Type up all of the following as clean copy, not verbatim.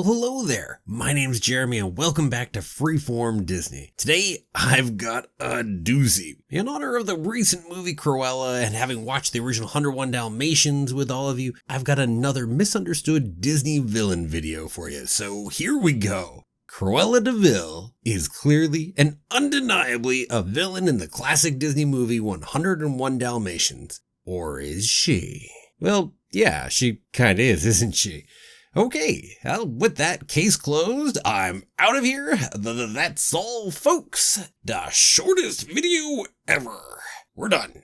Well, hello there. My name's Jeremy and welcome back to Freeform Disney. Today, I've got a doozy. In honor of the recent movie Cruella and having watched the original 101 Dalmatians with all of you, I've got another misunderstood Disney villain video for you. So here we go. Cruella De Vil is clearly and undeniably a villain in the classic Disney movie 101 Dalmatians. Or is she? Well, yeah, she kinda is, isn't she? Okay, well, with that, case closed, I'm out of here. That's all, folks. The shortest video ever. We're done.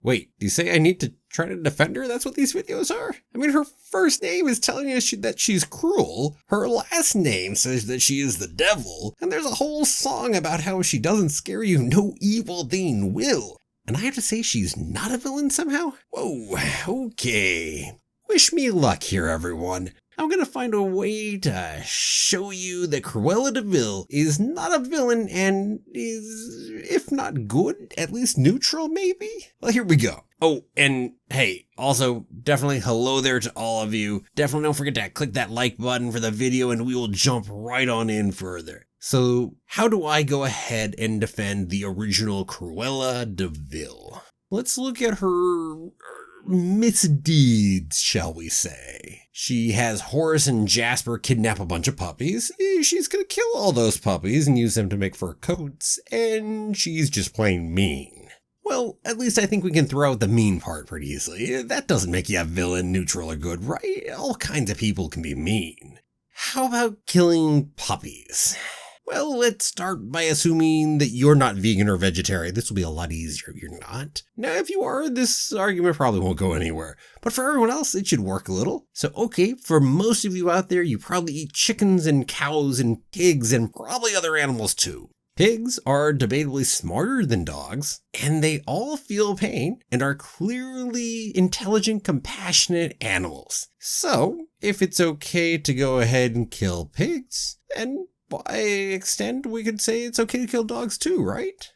Wait, do you say I need to try to defend her? That's what these videos are? I mean, her first name is telling us that she's cruel. Her last name says that she is the devil. And there's a whole song about how if she doesn't scare you, no evil thing will. And I have to say she's not a villain somehow? Whoa, okay. Wish me luck here, everyone. I'm gonna find a way to show you that Cruella De Vil is not a villain and is, if not good, at least neutral maybe? Well, here we go. Oh, and hey, also definitely hello there to all of you. Definitely don't forget to click that like button for the video and we will jump right on in further. So how do I go ahead and defend the original Cruella De Vil? Let's look at her misdeeds, shall we say. She has Horace and Jasper kidnap a bunch of puppies. She's gonna kill all those puppies and use them to make fur coats, and she's just plain mean. Well, at least I think we can throw out the mean part pretty easily. That doesn't make you a villain, neutral, or good, right? All kinds of people can be mean. How about killing puppies? Well, let's start by assuming that you're not vegan or vegetarian. This will be a lot easier if you're not. Now, if you are, this argument probably won't go anywhere. But for everyone else, it should work a little. So, okay, for most of you out there, you probably eat chickens and cows and pigs and probably other animals too. Pigs are debatably smarter than dogs, and they all feel pain and are clearly intelligent, compassionate animals. So, if it's okay to go ahead and kill pigs, then by extent, we could say it's okay to kill dogs too, right?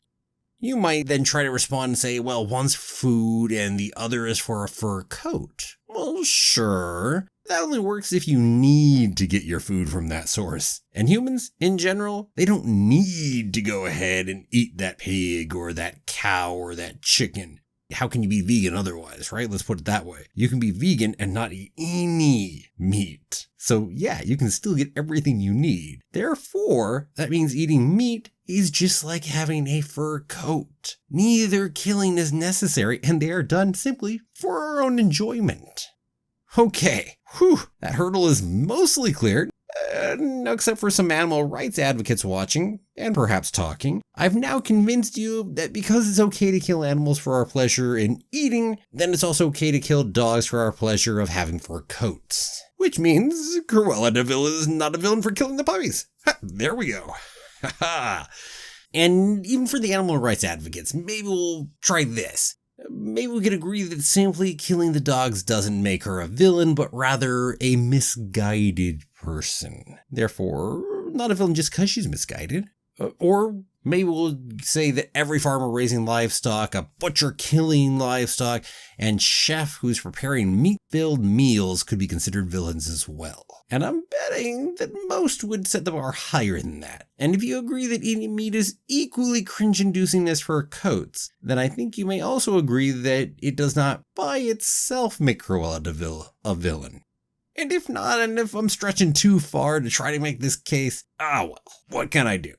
You might then try to respond and say, well, one's food and the other is for a fur coat. Well, sure. That only works if you need to get your food from that source. And humans, in general, they don't need to go ahead and eat that pig or that cow or that chicken. How can you be vegan otherwise, right? Let's put it that way. You can be vegan and not eat any meat. So yeah, you can still get everything you need. Therefore, that means eating meat is just like having a fur coat. Neither killing is necessary, and they are done simply for our own enjoyment. Okay, that hurdle is mostly cleared. Except for some animal rights advocates watching, and perhaps talking. I've now convinced you that because it's okay to kill animals for our pleasure in eating, then it's also okay to kill dogs for our pleasure of having fur coats. Which means Cruella De Vil is not a villain for killing the puppies. Ha, there we go. And even for the animal rights advocates, maybe we'll try this. Maybe we could agree that simply killing the dogs doesn't make her a villain, but rather a misguided person. Therefore, not a villain just because she's misguided. Or maybe we'll say that every farmer raising livestock, a butcher killing livestock, and chef who's preparing meat-filled meals could be considered villains as well. And I'm betting that most would set the bar higher than that. And if you agree that eating meat is equally cringe-inducing as fur coats, then I think you may also agree that it does not by itself make Cruella De Vil a villain. And if not, and if I'm stretching too far to try to make this case, well, what can I do?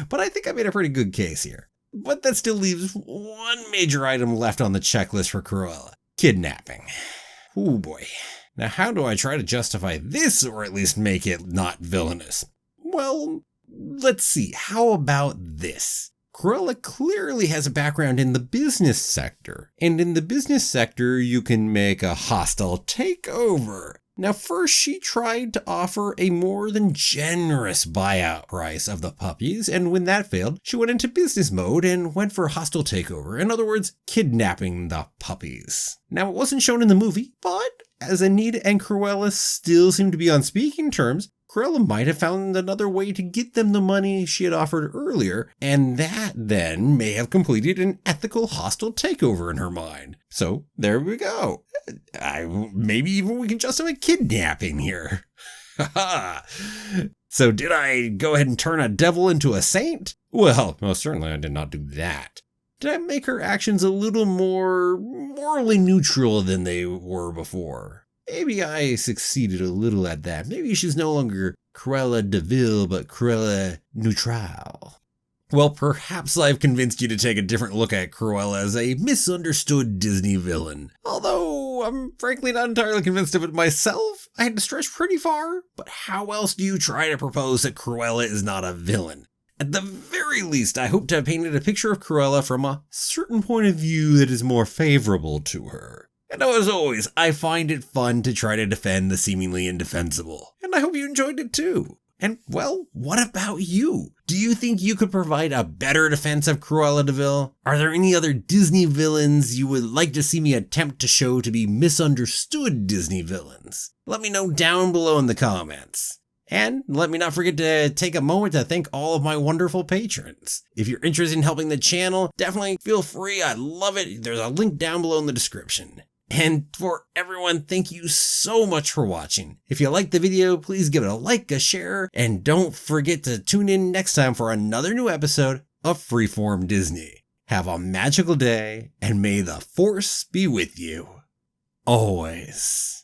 But I think I made a pretty good case here. But that still leaves one major item left on the checklist for Cruella: kidnapping. Ooh boy. Now how do I try to justify this, or at least make it not villainous? Well, let's see. How about this? Cruella clearly has a background in the business sector, and in the business sector, you can make a hostile takeover. Now, first, she tried to offer a more than generous buyout price of the puppies, and when that failed, she went into business mode and went for a hostile takeover. In other words, kidnapping the puppies. Now, it wasn't shown in the movie, but as Anita and Cruella still seem to be on speaking terms, Cruella might have found another way to get them the money she had offered earlier, and that then may have completed an ethical hostile takeover in her mind. So there we go. Maybe even we can justify kidnapping here. So did I go ahead and turn a devil into a saint? Well, most certainly I did not do that. Did I make her actions a little more morally neutral than they were before? Maybe I succeeded a little at that. Maybe she's no longer Cruella De Vil, but Cruella Neutral. Well, perhaps I've convinced you to take a different look at Cruella as a misunderstood Disney villain. Although I'm frankly not entirely convinced of it myself. I had to stretch pretty far, but how else do you try to propose that Cruella is not a villain? At the very least, I hope to have painted a picture of Cruella from a certain point of view that is more favorable to her. And as always, I find it fun to try to defend the seemingly indefensible. And I hope you enjoyed it too. And well, what about you? Do you think you could provide a better defense of Cruella De Vil? Are there any other Disney villains you would like to see me attempt to show to be misunderstood Disney villains? Let me know down below in the comments. And let me not forget to take a moment to thank all of my wonderful patrons. If you're interested in helping the channel, definitely feel free. I love it. There's a link down below in the description. And for everyone, thank you so much for watching. If you liked the video, please give it a like, a share, and don't forget to tune in next time for another new episode of Freeform Disney. Have a magical day, and may the Force be with you. Always.